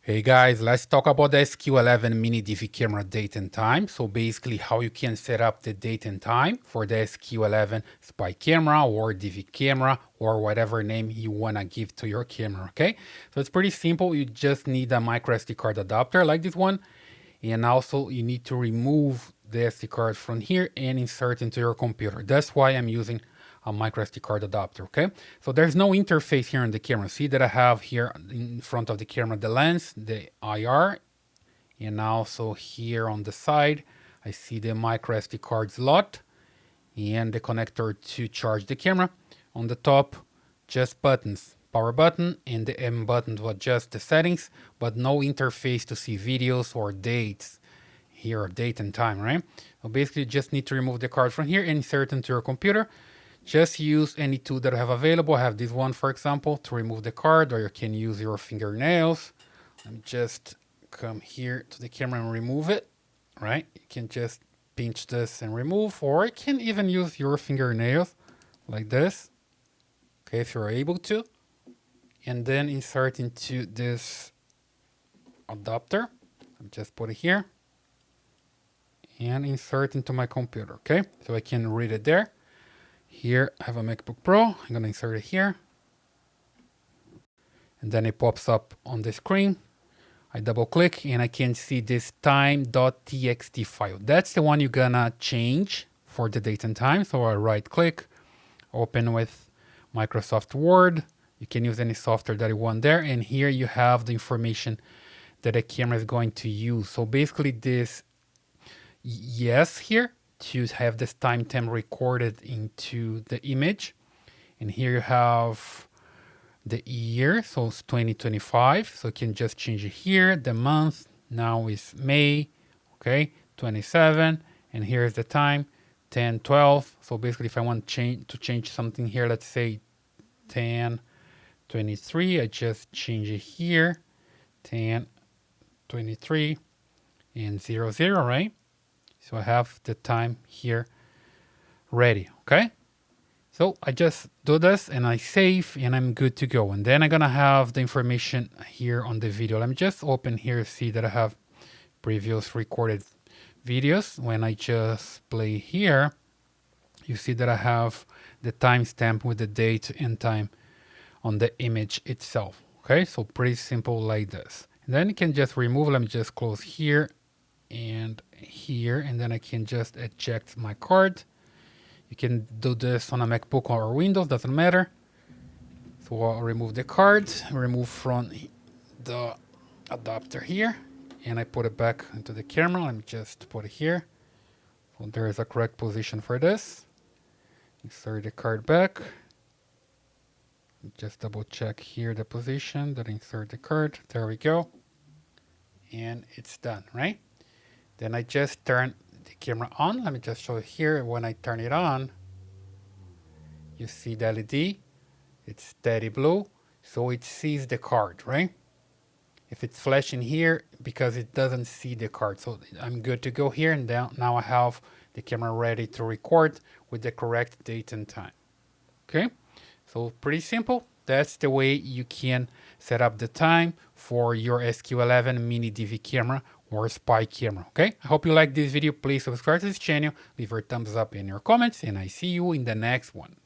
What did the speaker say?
Hey guys, let's talk about the SQ11 mini DV camera date and time. So basically how you can set up the date and time for the SQ11 spy camera or DV camera or whatever name you want to give to your camera, okay? So it's pretty simple. You just need a microSD card adapter like this one. And also you need to remove the SD card from here and insert into your computer. That's why I'm using a microSD card adapter, okay? So there's no interface here on the camera. See that I have here in front of the camera the lens, the IR, and also here on the side I see the microSD card slot and the connector to charge the camera. On the top, just buttons, power button and the M button to adjust the settings, but no interface to see videos or dates here, date and time, right? So basically you just need to remove the card from here and insert into your computer. Just use any tool that I have available. I have this one, for example, to remove the card, or you can use your fingernails. Let me just come here to the camera and remove it, right? You can just pinch this and remove, or you can even use your fingernails like this, okay, if you're able to. And then insert into this adapter. I'll just put it here and insert into my computer, okay? So I can read it there. Here I have a MacBook Pro. I'm going to insert it here. And then it pops up on the screen. I double click and I can see this time.txt file. That's the one you're going to change for the date and time. So I right click, open with Microsoft Word. You can use any software that you want there. And here you have the information that the camera is going to use. So basically this yes here to have this time recorded into the image. And here you have the year, so it's 2025. So you can just change it here. The month now is May, okay, 27. And here's the time, 10:12. So basically if I want to change something here, let's say 10:23, I just change it here, 10:23 and 00, right? So I have the time here ready, okay? So I just do this and I save and I'm good to go. And then I'm gonna have the information here on the video. Let me just open here, see that I have previous recorded videos. When I just play here, you see that I have the timestamp with the date and time on the image itself, okay? So pretty simple like this. And then you can just remove, let me just close here and here, and then I can just eject my card. You can do this on a MacBook or Windows, doesn't matter. So I'll remove the card, remove from the adapter here, and I put it back into the camera. Let me just put it here. So there is a correct position for this. Insert the card back. Just double check here the position, then insert the card. There we go. And it's done, right? Then I just turn the camera on. Let me just show you here. When I turn it on, you see the LED. It's steady blue, so it sees the card, right? If it's flashing here, because it doesn't see the card. So I'm good to go here, and now I have the camera ready to record with the correct date and time. Okay, so pretty simple. That's the way you can set up the time for your SQ11 mini DV camera or spy camera, okay? I hope you like this video. Please subscribe to this channel, leave your thumbs up in your comments, and I see you in the next one.